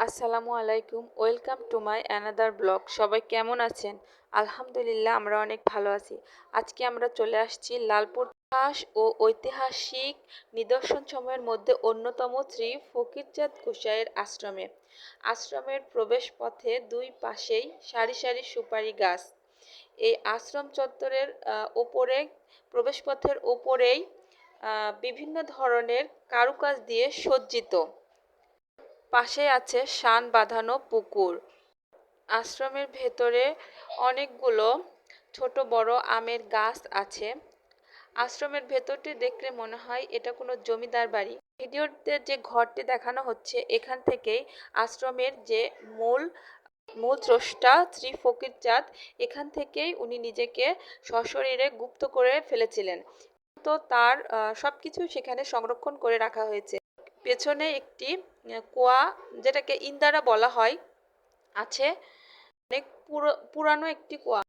আসসালামু আলাইকুম, welcome to my another blog. সবাই কেমন আছেন? আলহামদুলিল্লাহ, আমরা অনেক ভালো আছি। আজকে আমরা চলে আসছি লালপুর ইতিহাস ও ঐতিহাসিক নিদর্শন সময়ের মধ্যে অন্যতম শ্রী ফকিরচাঁদ গোসাইয়ের আশ্রমে। আশ্রমের প্রবেশ পথে দুই পাশেই সারি সারি সুপারি গাছ। এই আশ্রম চত্বরের ওপরে, প্রবেশপথের ওপরেই বিভিন্ন ধরনের কারুকাজ দিয়ে সজ্জিত। পাশে আছে শান বাঁধানো পুকুর। আশ্রমের ভেতরে অনেকগুলো ছোট বড় আমের গাছ আছে। আশ্রমের ভেতরটি দেখলে মনে হয় এটা কোনো জমিদার বাড়ি। ভিডিওতে যে ঘরটি দেখানো হচ্ছে, এখান থেকেই আশ্রমের যে মূল মূল স্রষ্টা শ্রী ফকিরচাঁদ, এখান থেকেই উনি নিজেকে সশরীরে গুপ্ত করে ফেলেছিলেন। তো তার সবকিছু সেখানে সংরক্ষণ করে রাখা হয়েছে। পেছনে একটি কুয়া, যেটাকে ইন্দারা বলা হয়, আছে। অনেক পুরানো একটি কুয়া।